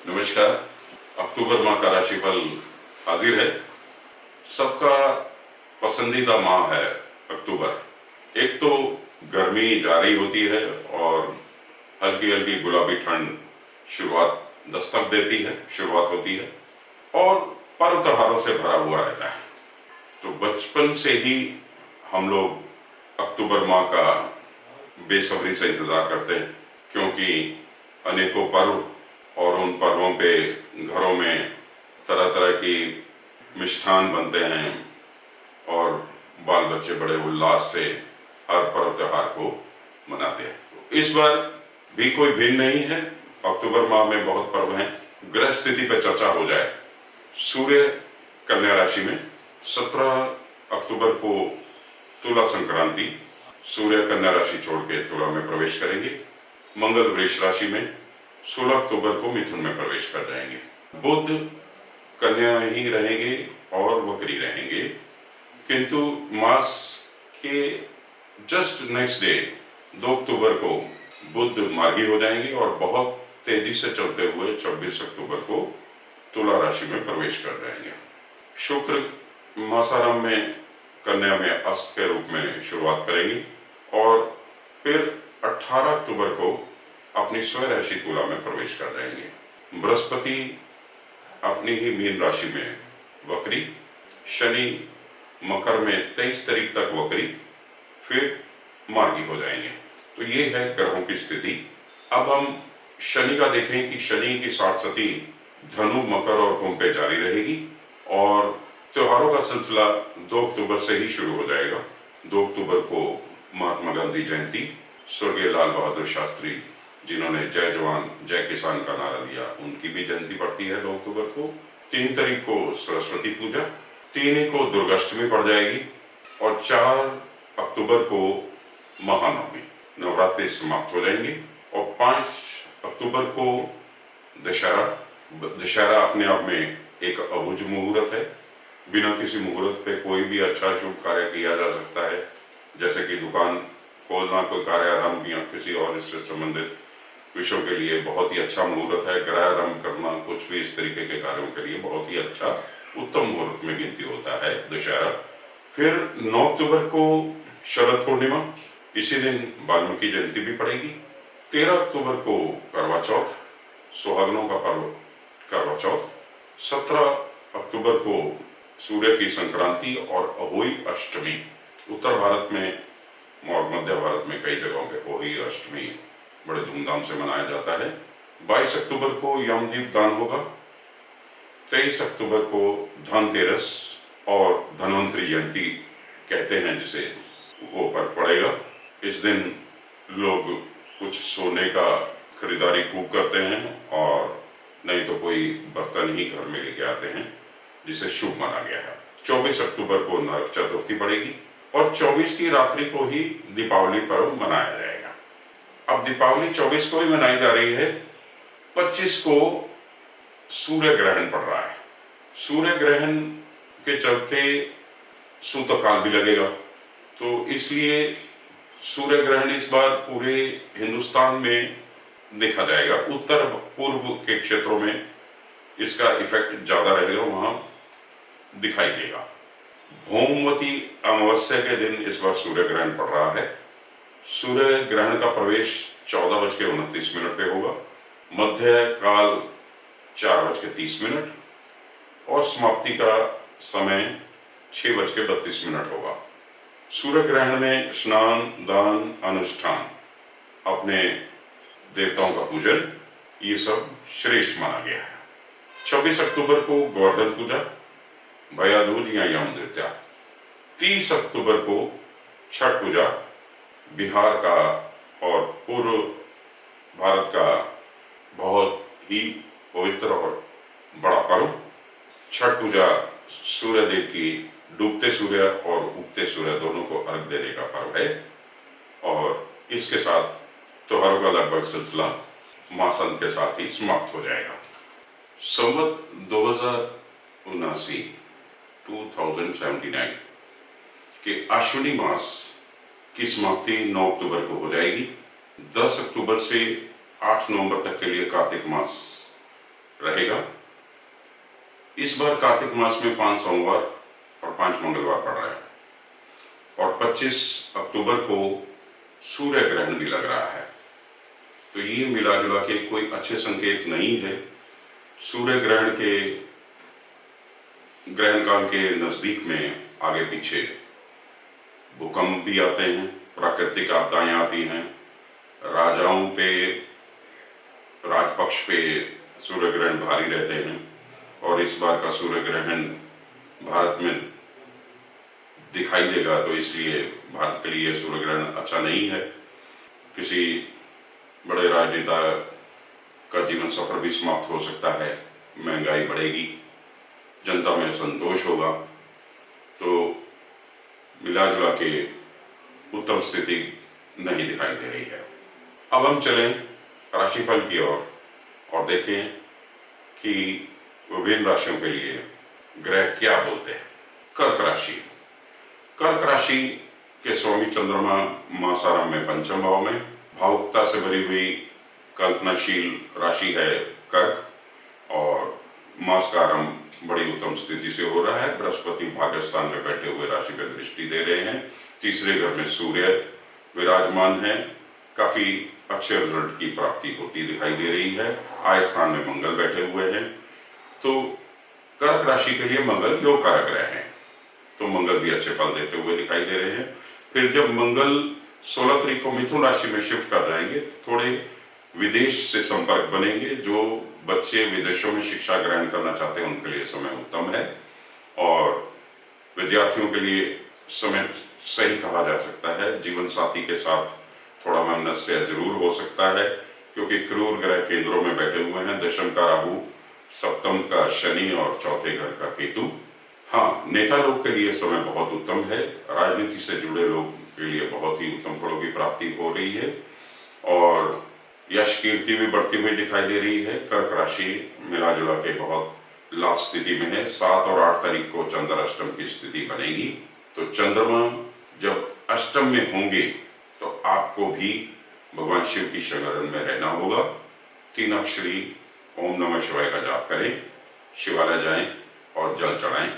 नमस्कार। अक्टूबर माह का राशिफल हाजिर है। सबका पसंदीदा माह है अक्टूबर। एक तो गर्मी जारी होती है और हल्की हल्की गुलाबी ठंड दस्तक देती है, शुरुआत होती है और पर्व त्योहारों से भरा हुआ रहता है। तो बचपन से ही हम लोग अक्टूबर माह का बेसब्री से इंतजार करते हैं, क्योंकि अनेकों पर्व और उन पर्वों पे घरों में तरह तरह की मिष्ठान बनते हैं और बाल बच्चे बड़े उल्लास से हर पर्व त्योहार को मनाते हैं। तो इस बार भी कोई भिन्न नहीं है। अक्टूबर माह में बहुत पर्व हैं। ग्रह स्थिति पर चर्चा हो जाए। सूर्य कन्या राशि में 17 अक्टूबर को तुला संक्रांति, सूर्य कन्या राशि छोड़ के तुला में प्रवेश करेंगे। मंगल वृष राशि में 16 अक्टूबर को मिथुन में प्रवेश कर जाएंगे। बुध कन्या में ही रहेंगे और वक्री रहेंगे, किंतु मास के जस्ट नेक्स्ट डे 2 अक्टूबर को बुध मार्गी हो जाएंगे और बहुत तेजी से चलते हुए 26 अक्टूबर को तुला राशि में प्रवेश कर जाएंगे। शुक्र मासारंभ में कन्या में अस्त के रूप में शुरुआत करेंगे और फिर 18 अक्टूबर को अपनी स्वयं राशि तुला में प्रवेश कर जाएंगे। बृहस्पति अपनी ही मीन राशि में वक्री, शनि मकर में 23 तारीख तक वक्री, फिर मार्गी हो जाएंगे। तो ये है ग्रहों की स्थिति। अब हम शनि का देखें कि शनि की साढ़सती धनु, मकर और कुंभ पे जारी रहेगी और त्योहारों का सिलसिला 2 अक्टूबर से ही शुरू हो जाएगा। 2 अक्टूबर को महात्मा गांधी जयंती, स्वर्गीय लाल बहादुर शास्त्री जिन्होंने जय जवान जय किसान का नारा दिया, उनकी भी जयंती पड़ती है 2 अक्टूबर को। 3 तारीख को सरस्वती पूजा, 3 ही को दुर्गाष्टमी पड़ जाएगी और 4 अक्टूबर को महानवमी, नवरात्रि समाप्त हो जाएंगे और 5 अक्टूबर को दशहरा। दशहरा अपने आप में एक अभुज मुहूर्त है। बिना किसी मुहूर्त पे कोई भी अच्छा शुभ कार्य किया जा सकता है, जैसे कि दुकान खोलना, कोई कार्यारंभ या किसी और इससे संबंधित विषयों के लिए बहुत ही अच्छा मुहूर्त है। गृहारंभ करना, कुछ भी इस तरीके के कार्यों के लिए बहुत ही अच्छा उत्तम मुहूर्त में गिनती होता है दशहरा। फिर 9 अक्टूबर को शरद पूर्णिमा, इसी दिन वाल्मीकि जयंती भी पड़ेगी। 13 अक्टूबर को करवा चौथ, सुहागनों का पर्व करवा चौथ। 17 अक्टूबर को सूर्य की संक्रांति और अहोई अष्टमी। उत्तर भारत में और मध्य भारत में कई जगहों पे अहोई अष्टमी बड़े धूमधाम से मनाया जाता है। 22 अक्टूबर को यमदीप दान होगा। 23 अक्टूबर को धनतेरस और धन्वंतरी जयंती कहते हैं जिसे, वो पर्व पड़ेगा। इस दिन लोग कुछ सोने का खरीदारी खूब करते हैं और नहीं तो कोई बर्तन ही घर में लेके आते हैं जिसे शुभ माना गया है। 24 अक्टूबर को नरक चतुर्थी पड़ेगी और 24 की रात्रि को ही दीपावली पर्व मनाया जाएगा। अब दीपावली 24 को ही मनाई जा रही है। 25 को सूर्य ग्रहण पड़ रहा है। सूर्य ग्रहण के चलते सूतकाल भी लगेगा, तो इसलिए सूर्य ग्रहण इस बार पूरे हिंदुस्तान में देखा जाएगा। उत्तर पूर्व के क्षेत्रों में इसका इफेक्ट ज्यादा रहेगा, वहां दिखाई देगा। भौमवती अमावस्या के दिन इस बार सूर्य ग्रहण पड़ रहा है। सूर्य ग्रहण का प्रवेश 14:29 पे होगा, मध्य काल 4:30 और समाप्ति का समय 6:32 होगा। सूर्य ग्रहण में स्नान, दान, अनुष्ठान, अपने देवताओं का पूजन, ये सब श्रेष्ठ माना गया है। 26 अक्टूबर को गोवर्धन पूजा, भैया दूज या यम द्वितीया। 30 अक्टूबर को छठ पूजा, बिहार का और पूर्व भारत का बहुत ही पवित्र और बड़ा पर्व। छठ पूजा सूर्य देव की डूबते सूर्य और उगते सूर्य दोनों को अर्घ देने का पर्व है और इसके साथ त्योहारों का लगभग सिलसिला मासंत के साथ ही समाप्त हो जाएगा। संवत 2079 के अश्विनी मास की समाप्ति 9 अक्टूबर को हो जाएगी। 10 अक्टूबर से 8 नवंबर तक के लिए कार्तिक मास रहेगा। इस बार कार्तिक मास में 5 सोमवार और 5 मंगलवार पड़ रहे हैं और 25 अक्टूबर को सूर्य ग्रहण भी लग रहा है। तो ये मिला जुला के कोई अच्छे संकेत नहीं है। सूर्य ग्रहण के ग्रहण काल के नजदीक में आगे पीछे भूकंप भी आते हैं, प्राकृतिक आपदाएं आती हैं, राजाओं पे, राजपक्ष पे सूर्य ग्रहण भारी रहते हैं और इस बार का सूर्य ग्रहण भारत में दिखाई देगा, तो इसलिए भारत के लिए सूर्य ग्रहण अच्छा नहीं है। किसी बड़े राजनेता का जीवन सफर भी समाप्त हो सकता है, महंगाई बढ़ेगी, जनता में संतोष होगा। तो मिला जुला के उत्तम स्थिति नहीं दिखाई दे रही है। अब हम चलें राशिफल की ओर और देखें कि विभिन्न राशियों के लिए ग्रह क्या बोलते हैं। कर्क राशि। कर्क राशि के स्वामी चंद्रमा मासाराम में पंचम भाव में, भावुकता से भरी हुई कल्पनाशील राशि है कर्क और मास का आरंभ बड़ी उत्तम स्थिति से हो रहा है। बृहस्पति भाग्यस्थान में बैठे हुए राशि पर दृष्टि दे रहे हैं। तीसरे घर में सूर्य विराजमान है, काफी अच्छे रिजल्ट की प्राप्ति होती दिखाई दे रही है। आय स्थान में मंगल बैठे हुए हैं, तो कर्क राशि के लिए मंगल योग कारक ग्रह हैं, तो मंगल भी अच्छे फल देते हुए दिखाई दे रहे हैं। फिर जब मंगल 16 तारीख को मिथुन राशि में शिफ्ट कर जाएंगे तो थोड़े विदेश से संपर्क बनेंगे। जो बच्चे विदेशों में शिक्षा ग्रहण करना चाहते हैं उनके लिए समय उत्तम है और विद्यार्थियों के लिए समय सही कहा जा सकता है। जीवन साथी के साथ थोड़ा वैमनस्य जरूर हो सकता है क्योंकि क्रूर ग्रह केंद्रों में बैठे हुए हैं। दशम का राहु, सप्तम का शनि और चौथे घर का केतु। हाँ, नेता लोग के लिए समय बहुत उत्तम है। राजनीति से जुड़े लोग के लिए बहुत ही उत्तम फलों की प्राप्ति हो रही है और यश कीर्ति भी बढ़ती हुई दिखाई दे रही है। कर्क राशि मिला जुला के बहुत लाभ स्थिति में है। 7 और 8 तारीख को चंद्र अष्टम की स्थिति बनेगी, तो चंद्रमा जब अष्टम में होंगे तो आपको भी भगवान शिव की शरण में रहना होगा। 3 अक्षरी ओम नमः शिवाय का जाप करें, शिवालय जाएं और जल चढ़ाएं,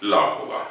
लाभ होगा।